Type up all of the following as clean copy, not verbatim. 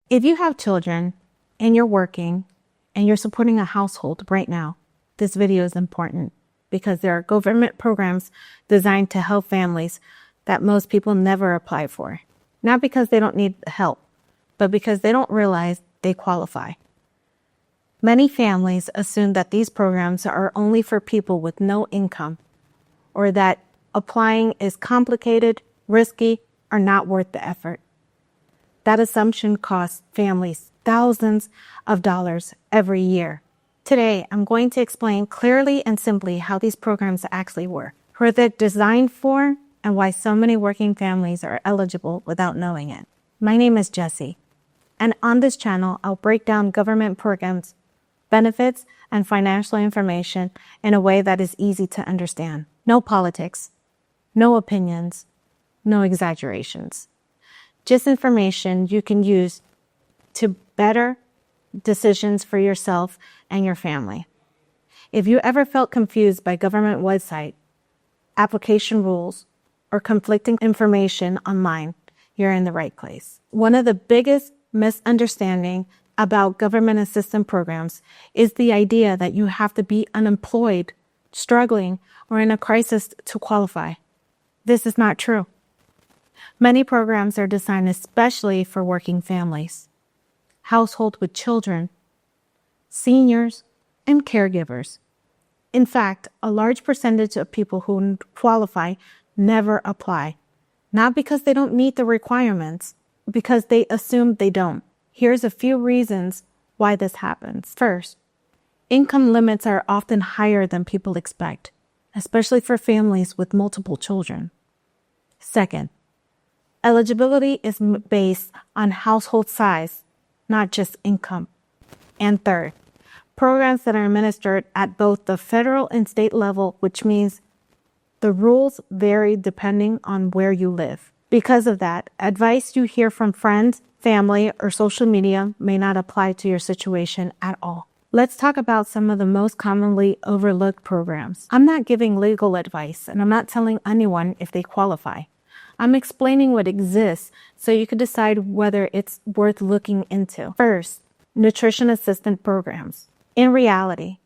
If you have children and you're working and you're supporting a household right now, this video is important because there are government programs designed to help families that most people never apply for. Not because they don't need help, but because they don't realize they qualify. Many families assume that these programs are only for people with no income, or that applying is complicated, risky, or not worth the effort. That assumption costs families thousands of dollars every year. Today, I'm going to explain clearly and simply how these programs actually work, who they're designed for, and why so many working families are eligible without knowing it. My name is Jessie, and on this channel, I'll break down government programs, benefits, and financial information in a way that is easy to understand. No politics, no opinions, no exaggerations. Just information you can use to better decisions for yourself and your family. If you ever felt confused by government website, application rules, or conflicting information online, you're in the right place. One of the biggest misunderstandings about government assistance programs is the idea that you have to be unemployed, struggling, or in a crisis to qualify. This is not true. Many programs are designed especially for working families, households with children, seniors, and caregivers. In fact, a large percentage of people who qualify never apply, not because they don't meet the requirements, because they assume they don't. Here's a few reasons why this happens. First, income limits are often higher than people expect, especially for families with multiple children. Second, eligibility is based on household size, not just income. And third, programs that are administered at both the federal and state level, which means the rules vary depending on where you live. Because of that, advice you hear from friends, family, or social media may not apply to your situation at all. Let's talk about some of the most commonly overlooked programs. I'm not giving legal advice, and I'm not telling anyone if they qualify. I'm explaining what exists so you can decide whether it's worth looking into. First, nutrition assistance programs. In reality,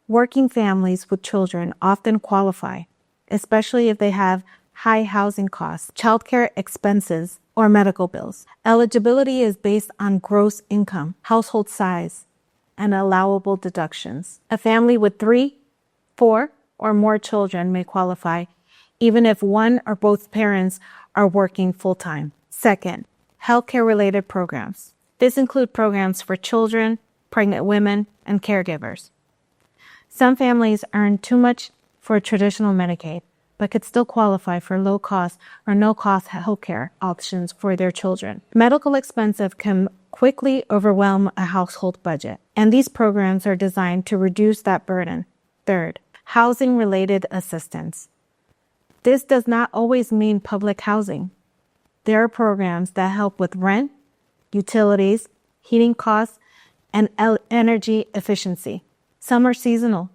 working families with children often qualify, especially if they have high housing costs, childcare expenses, or medical bills. Eligibility is based on gross income, household size, and allowable deductions. A family with 3, 4, or more children may qualify, even if one or both parents are working full-time. Second, healthcare-related programs. This includes programs for children, pregnant women, and caregivers. Some families earn too much for traditional Medicaid, but could still qualify for low-cost or no-cost healthcare options for their children. Medical expenses can quickly overwhelm a household budget, and these programs are designed to reduce that burden. Third, housing-related assistance. This does not always mean public housing. There are programs that help with rent, utilities, heating costs, and energy efficiency. Some are seasonal,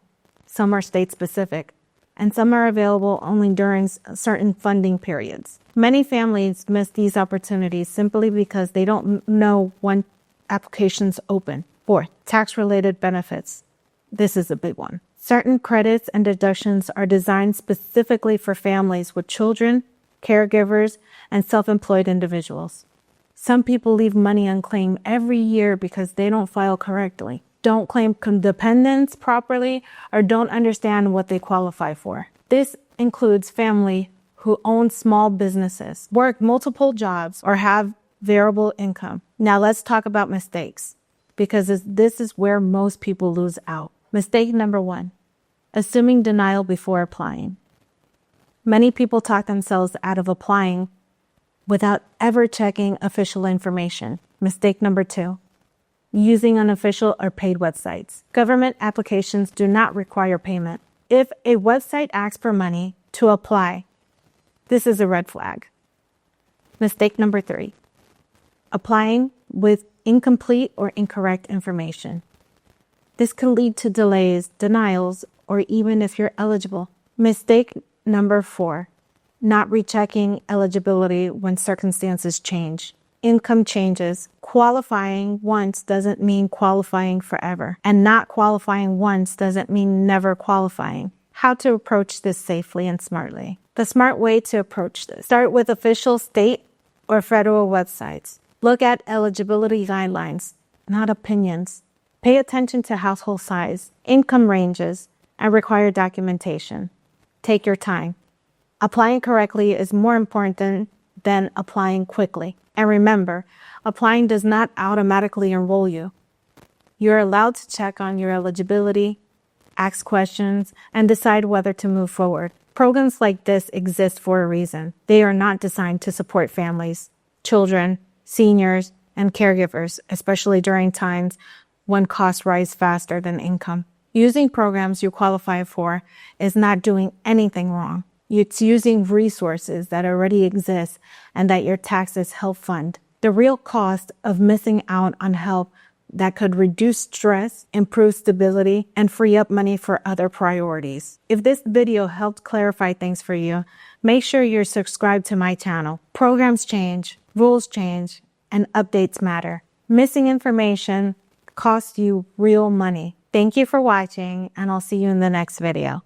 some are state-specific, and some are available only during certain funding periods. Many families miss these opportunities simply because they don't know when applications open. Fourth, tax-related benefits. This is a big one. Certain credits and deductions are designed specifically for families with children, caregivers, and self-employed individuals. Some people leave money unclaimed every year because they don't file correctly, don't claim dependents properly, or don't understand what they qualify for. This includes family who own small businesses, work multiple jobs, or have variable income. Now let's talk about mistakes, because this is where most people lose out. Mistake number 1, assuming denial before applying. Many people talk themselves out of applying without ever checking official information. Mistake number 2, using unofficial or paid websites. Government applications do not require payment. If a website asks for money to apply, this is a red flag. Mistake number 3, applying with incomplete or incorrect information. This can lead to delays, denials, or even if you're eligible. Mistake number 4, not rechecking eligibility when circumstances change. income changes. Qualifying once doesn't mean qualifying forever, and not qualifying once doesn't mean never qualifying. How to approach this safely and smartly. The smart way to approach this. Start with official state or federal websites. Look at eligibility guidelines, not opinions. Pay attention to household size, income ranges, and required documentation. Take your time. Applying correctly is more important than applying quickly. And remember, applying does not automatically enroll you. You're allowed to check on your eligibility, ask questions, and decide whether to move forward. Programs like this exist for a reason. They are not designed to support families, children, seniors, and caregivers, especially during times when costs rise faster than income. Using programs you qualify for is not doing anything wrong. It's using resources that already exist and that your taxes help fund. The real cost of missing out on help that could reduce stress, improve stability, and free up money for other priorities. If this video helped clarify things for you, make sure you're subscribed to my channel. Programs change, rules change, and updates matter. Missing information costs you real money. Thank you for watching, and I'll see you in the next video.